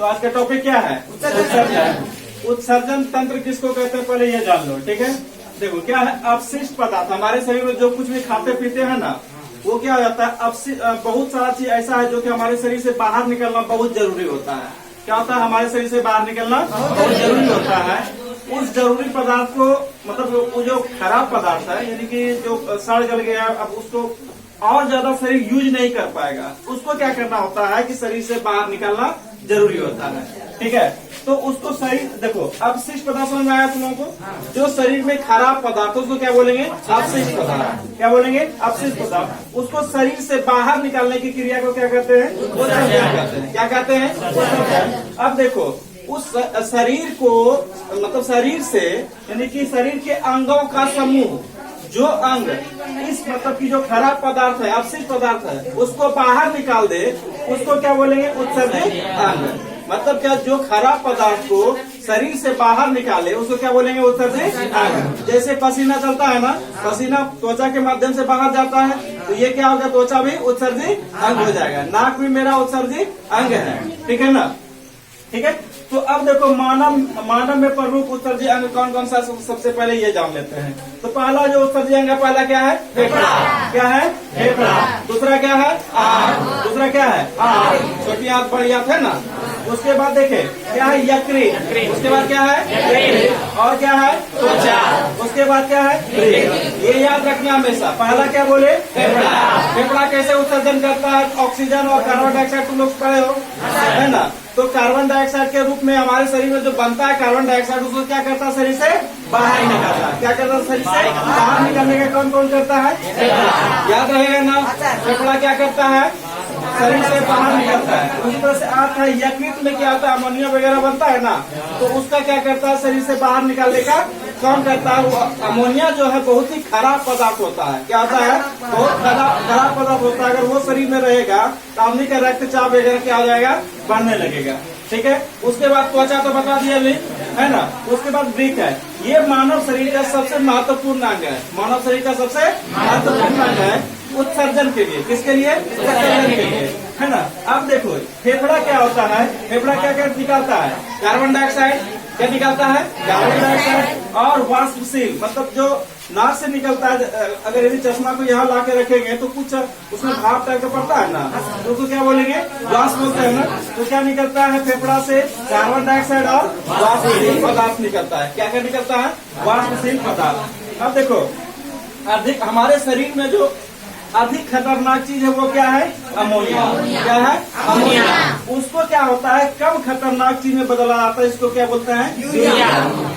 तो आज का टॉपिक क्या है? उत्सर्जन। उत्सर्जन तंत्र किसको कहते हैं पहले ये जान लो, ठीक है। देखो क्या है, अपशिष्ट पदार्थ हमारे शरीर में जो कुछ भी खाते पीते हैं ना, वो क्या हो जाता है, बहुत सारा चीज ऐसा है जो कि हमारे शरीर से बाहर निकलना बहुत जरूरी होता है। क्या होता है, हमारे शरीर से बाहर निकलना बहुत जरूरी होता है। उस जरूरी पदार्थ को, मतलब वो जो खराब पदार्थ है, यानी कि जो सड़ गल गया, अब उसको और ज्यादा शरीर यूज नहीं कर पाएगा, उसको क्या करना होता है कि शरीर से बाहर निकालना जरूरी होता है, ठीक है। तो उसको शरीर, देखो अपशिष्ट पदार्थ समझ में आया तुम लोगों को? जो शरीर में खराब पदार्थ उसको क्या बोलेंगे? अपशिष्ट पदार्थ। क्या बोलेंगे? अपशिष्ट पदार्थ। उसको शरीर से बाहर निकालने की क्रिया को क्या कहते हैं? उत्सर्जन कहते हैं। क्या कहते हैं? उत्सर्जन। अब देखो उस शरीर को, मतलब शरीर से, यानी कि शरीर के अंगों का समूह, जो अंग इस मतलब की जो खराब पदार्थ है, अपशिष्ट पदार्थ है, उसको बाहर निकाल दे, उसको क्या बोलेंगे? उत्सर्जित अंग। मतलब क्या, जो खराब पदार्थ को शरीर से बाहर निकाले उसको क्या बोलेंगे? उत्सर्जित अंग। जैसे पसीना चलता है ना, पसीना त्वचा के माध्यम से बाहर जाता है, तो ये क्या होगा? त्वचा भी उत्सर्जित अंग हो जाएगा। नाक भी मेरा उत्सर्जित अंग है, ठीक है ना, ठीक है। तो अब देखो मानव में प्रमुख उत्सर्जी अंग कौन कौन सा, सबसे पहले ये जान लेते हैं। तो पहला जो उत्सर्जी अंग है, पहला क्या है? फेफड़ा। क्या है? फेफड़ा। दूसरा क्या है? आंत। दूसरा क्या है? आंत। छोटी आंत बड़ी आंत है ना। उसके बाद देखे क्या है? यकृत। उसके बाद क्या है? यकृत। और क्या है? त्वचा। उसके बाद क्या है? वृक्क। ये याद रखना हमेशा। पहला क्या बोले? फेफड़ा। फेफड़ा कैसे उत्सर्जन करता है? ऑक्सीजन और कार्बन डाइऑक्साइड तुम लोग पढ़े हो, है ना। तो कार्बन डाइऑक्साइड के रूप में हमारे शरीर में जो बनता है कार्बन डाइऑक्साइड, उसको क्या करता है? शरीर से बाहर निकालता है। क्या करता है? शरीर से बाहर निकालने का कौन कौन करता है? याद रहेगा ना। फेफड़ा क्या करता है? शरीर से बाहर निकलता है। उसी तरह से आंत है, यकृत में क्या होता है? अमोनिया वगैरह बनता है ना, तो उसका क्या करता है? शरीर से बाहर निकालने का कौन करता है? वो अमोनिया जो है बहुत ही खराब पदार्थ होता है। क्या होता है? बहुत खराब पदार्थ होता है। अगर वो शरीर में रहेगा तो आदमी का रक्तचाप वगैरह क्या हो जाएगा? बढ़ने लगेगा, ठीक है। उसके बाद त्वचा तो बता दिया अभी, है ना। उसके बाद वृक्क है। ये मानव शरीर का सबसे महत्वपूर्ण अंग है। मानव शरीर का सबसे महत्वपूर्ण अंग है उत्सर्जन के लिए। किसके लिए? उत्सर्जन के लिए, है ना। अब देखो फेफड़ा क्या होता है? फेफड़ा क्या क्या निकालता है? Carbon dioxide. क्या निकालता है? कार्बन डाइऑक्साइड और वाष्पशील, मतलब जो नाक से निकलता है। अगर यदि चश्मा को यहाँ ला के रखेंगे तो कुछ उसमें भाप टाइप का पड़ता है ना, तो उसको क्या बोलेंगे? वाष्प बोलते हैं ना। तो क्या निकलता है फेफड़ा से? कार्बन डाइऑक्साइड और वाष्पशील पदार्थ निकलता है। क्या क्या निकलता है? वाष्पशील पदार्थ। अब देखो अधिक हमारे शरीर में जो अधिक खतरनाक चीज है वो क्या है? अमोनिया। क्या है? अमोनिया। उसको क्या होता है? कम खतरनाक चीज में बदला जाता है। इसको क्या बोलते हैं? यूरिया,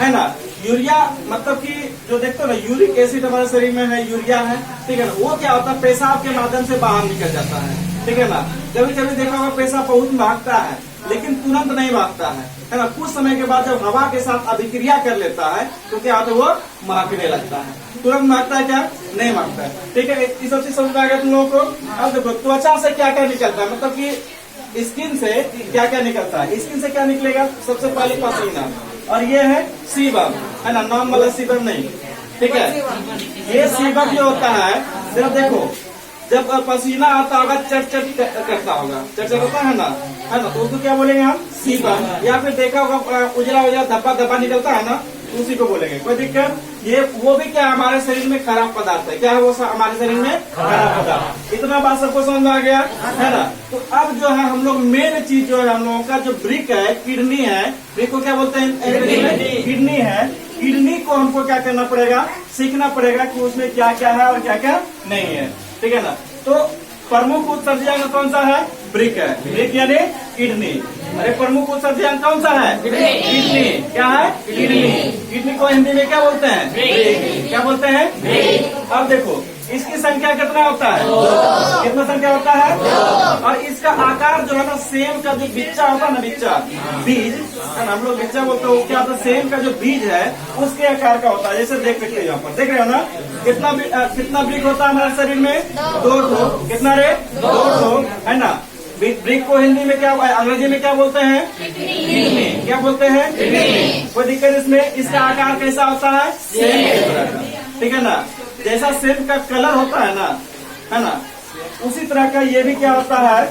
है ना। यूरिया मतलब कि जो देखते हो ना, यूरिक एसिड हमारे शरीर में है, यूरिया है, ठीक है ना। वो क्या होता है? पेशाब के माध्यम से बाहर निकल जाता है, ठीक है ना। कभी कभी देखा होगा पेशाब बहुत भागता है, लेकिन तुरंत नहीं भागता है ना। कुछ समय के बाद जब हवा के साथ अभिक्रिया कर लेता है तो क्या होता है? वो महकने लगता है। तुरंत भागता है क्या? नहीं भागता है, ठीक है। इस सब चीज समझ में आ गया तुम लोगों को। अब देखो त्वचा से क्या क्या निकलता है, मतलब कि स्किन से क्या क्या निकलता है। स्किन से क्या निकलेगा? सबसे पहले पसीना, और ये है सीबम, है ना। नाम वाला सीबम नहीं, ठीक है। ये सीबम जो होता है, जब देखो जब पसीना आता होगा चट करता होगा, चट होता है ना, तो उसको क्या बोलेंगे हम? सीबम। या फिर देखा होगा उजला धब्बा निकलता है ना, उसी को बोलेंगे। कोई दिक्कत? ये वो भी क्या हमारे शरीर में खराब पदार्थ है। क्या है वो? हमारे शरीर में खराब पदार्थ। इतना बात सबको समझ में आ गया, है ना। तो अब जो है हम लोग मेन चीज जो है हम लोगों का जो वृक्क है, किडनी है। वृक्क को क्या बोलते हैं? किडनी है। किडनी को हमको क्या करना पड़ेगा? सीखना पड़ेगा कि उसमें क्या क्या है और क्या क्या नहीं है, ठीक है ना। तो प्रमुख उत्सर्जी अंग कौन सा है? वृक्क है। वृक्क यानी किडनी। अरे प्रमुख उत्सर्जी अंग कौन सा है? किडनी। क्या है? किडनी। किडनी को हिंदी में क्या बोलते हैं? वृक्क। क्या बोलते हैं? अब देखो इसकी संख्या कितना होता है? कितना संख्या होता है? और इसका आकार जो है ना, सेम का जो बिच्चा होता है ना, बिच्चा बीज, हम लोग बिच्चा बोलते हैं, क्या होता है? सेम का जो बीज है उसके आकार का होता है। जैसे देख सकते हैं यहाँ पर, देख रहे हो ना, कितना वृक्क होता है हमारे शरीर में? 2 कितना रे? 2 है ना। वृक्क को हिंदी में क्या, अंग्रेजी में क्या बोलते हैं? किडनी। क्या बोलते हैं? किडनी। कोई दिक्कत इसमें? इसका आकार कैसा होता है? सेम, ठीक है ना। जैसा सेब का कलर होता है ना, उसी तरह का ये भी क्या होता है?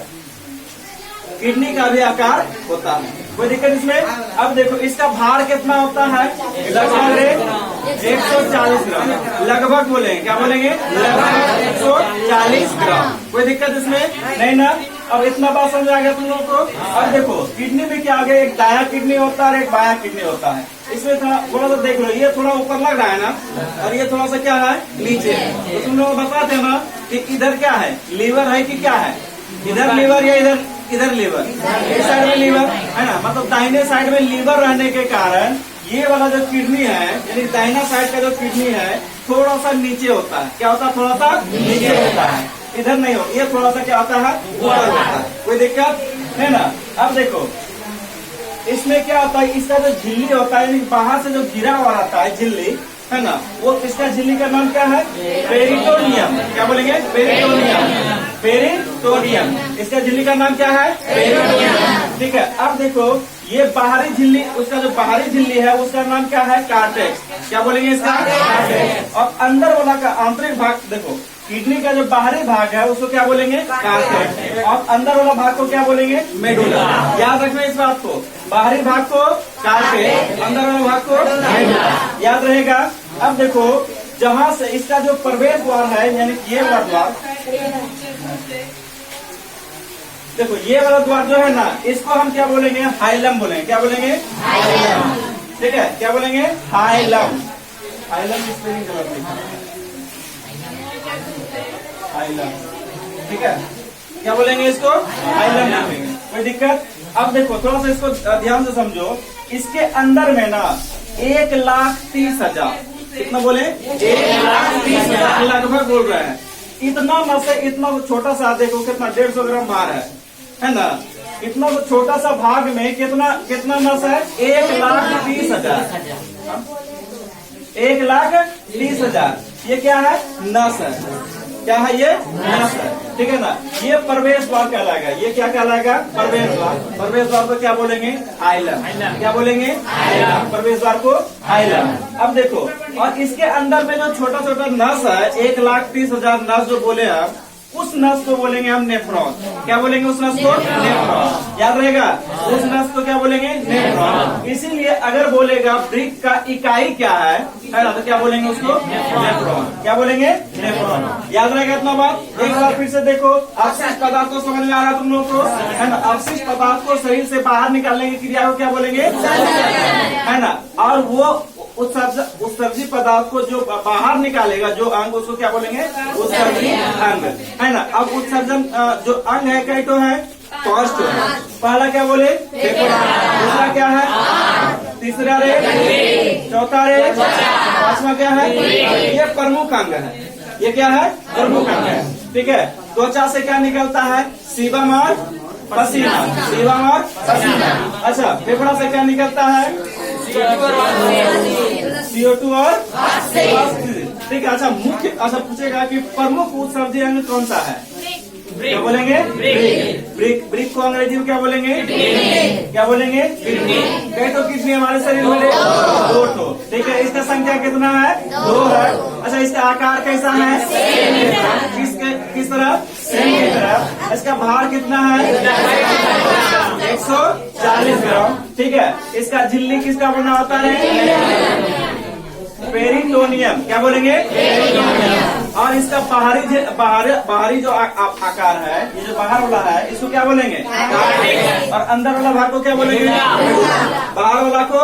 किडनी का भी आकार होता है। कोई दिक्कत इसमें? अब देखो इसका भार कितना होता है, लगभग 140 ग्राम, लगभग बोलेंगे, क्या बोलेंगे, लगभग 140 ग्राम। कोई दिक्कत इसमें नहीं ना? अब इतना बात समझ आ गया तुम लोगों को। अब देखो किडनी में क्या आ गया, एक दाया किडनी होता है और एक बाया किडनी होता है। इसमें थोड़ा सा देख लो, ये थोड़ा ऊपर लग रहा है ना, और ये थोड़ा सा क्या है, नीचे। तो तुम लोग बताते ना कि इधर क्या है, लीवर है कि क्या है, इधर लीवर या इधर लीवर, इस साइड में लीवर है ना, मतलब दाहिने साइड में लीवर रहने के कारण ये वाला जो किडनी है, यानी दाहिना साइड का जो किडनी है थोड़ा सा नीचे होता है। क्या होता है, थोड़ा सा नीचे होता है, इधर नहीं हो, ये थोड़ा सा क्या होता है, ऊपर होता है। कोई दिक्कत है ना? अब देखो इसमें क्या होता है, इसका जो झिल्ली होता है, यानी बाहर से जो गिरा हुआ रहता है झिल्ली है ना, वो इसका झिल्ली का नाम क्या है, पेरिटोनियम। क्या बोलेंगे, पेरिटोनियम, पेरिटोनियम। इसका झिल्ली का नाम क्या है, पेरिटोनियम। ठीक है, अब देखो ये बाहरी झिल्ली, उसका जो बाहरी झिल्ली है उसका नाम क्या है, कार्टेक्स। क्या बोलेंगे इसका, कार्टेक्स। और अंदर वाला का आंतरिक भाग, देखो किडनी का जो बाहरी भाग है उसको क्या बोलेंगे, कार्टेक्स, और अंदर वाला भाग को क्या बोलेंगे, मेडुला। याद रखना इस बात को, बाहरी भाग को कार्टेक्स, अंदर वाला भाग को मेडुला, याद रहेगा। अब देखो जहाँ से इसका जो प्रवेश द्वार है, यानी ये वाला द्वार, देखो ये वाला द्वार जो है ना, इसको हम क्या बोलेंगे, हाइलम बोलेंगे। क्या बोलेंगे, हाइलम। ठीक है, क्या बोलेंगे, हाइलम। हाइलम स्पेलिंग गलत है, हाइलम। ठीक है, क्या बोलेंगे इसको, हाइलम बोलेंगे। कोई दिक्कत? अब देखो थोड़ा सा इसको ध्यान से समझो, इसके अंदर में ना 1,30,000, कितना बोले, 1,30,000 लगभग बोल रहे हैं। इतना नस है, इतना छोटा सा, देखो कितना 150 ग्राम भार है ना, इतना तो छोटा सा भाग में कितना नस है, 1,30,000, 1,30,000। ये क्या है, नस है। क्या है, ये नस है। ठीक है ना, ये प्रवेश द्वार कहलाएगा। ये क्या कहलाएगा, प्रवेश द्वार। प्रवेश द्वार को क्या बोलेंगे, हाइलम। क्या बोलेंगे, हाइलम। प्रवेश द्वार को हाइलम। अब देखो, और इसके अंदर में जो छोटा छोटा नस है, 1,30,000 नस जो बोले आप, उस नस को बोलेंगे हम नेफ्रॉन। क्या बोलेंगे उस नस को, नेफ्रॉन। याद रहेगा, उस नस को क्या बोलेंगे, नेफ्रॉन। इसीलिए अगर बोलेगा ब्रिक का इकाई क्या है ना, तो क्या बोलेंगे उसको, नेफ्रॉन। क्या बोलेंगे, नेफ्रॉन। याद रहेगा इतना बात। एक बार फिर से देखो, अवशिष्ट पदार्थ को समझ में आ रहा है तुम लोगों को, है ना। अवशिष्ट पदार्थ को शरीर से बाहर निकालने की क्रिया को क्या बोलेंगे, है ना। और वो उत्सर्जी पदार्थ को जो बाहर निकालेगा, जो अंग, उसको क्या बोलेंगे, उत्सर्जी अंग, है ना। अब उत्सर्जन जो अंग है कई तो है, 5 तो है। पहला क्या बोले, दूसरा क्या है, तीसरा रे, चौथा रे, पांचवा क्या है, ये प्रमुख अंग है। ये क्या है, प्रमुख अंग है। ठीक है, त्वचा से क्या निकलता है, सीबम और पसीना, सीबम और पसीना। अच्छा, फेफड़ा से क्या निकलता है, CO2 और ऑक्सीजन। ठीक है, अच्छा मुख्य, अच्छा पूछेगा कि प्रमुख उत्सर्जी अंग कौन सा है, क्या बोलेंगे, ब्रिक। ब्रिक को अंग्रेजी में क्या बोलेंगे, क्या बोलेंगे, किडनी। कई तो किडनी हमारे शरीर में 2 ठो। ठीक है, इसका संख्या कितना है, 2 है। अच्छा, इसका आकार कैसा है, किस तरह, सेम की तरह। इसका भार कितना है, 140 ग्राम। ठीक है, इसका झिल्ली किसका बना होता है, पेरिटोनियम। क्या बोलेंगे, पेरिटोनियम। और इसका बाहरी जो आकार है, ये जो बाहर वाला है, इसको क्या बोलेंगे, और अंदर वाला भाग को क्या बोलेंगे, बाहर वाला को।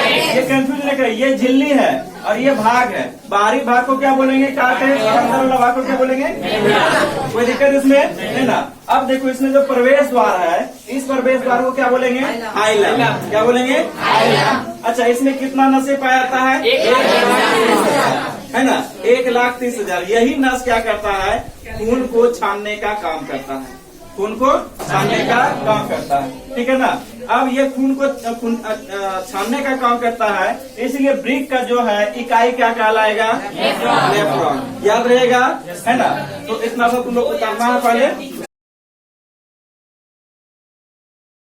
ये कंफ्यूज नहीं करें, ये झिल्ली है और ये भाग है। बाहरी भाग को क्या बोलेंगे, कार्टेक्स, और अंदर वाला भाग को क्या बोलेंगे, कोई दिक्कत इसमें है ना। अब देखो इसमें जो प्रवेश द्वार है, इस प्रवेश द्वार को क्या बोलेंगे, हाइलम। क्या बोलेंगे, हाइलम। अच्छा, इसमें कितना नसें पाया जाता है, 1,30,000, है ना, 1,30,000। यही नस क्या करता है, खून को छानने का काम करता है, खून को छानने का काम करता है। ठीक है ना। अब ये खून को छानने का काम करता है, इसलिए ब्रिक का जो है इकाई क्या कहलाएगा, नेफ्रॉन। याद रहेगा, है ना। तो इतना सा तुम लोग उतारना है पहले।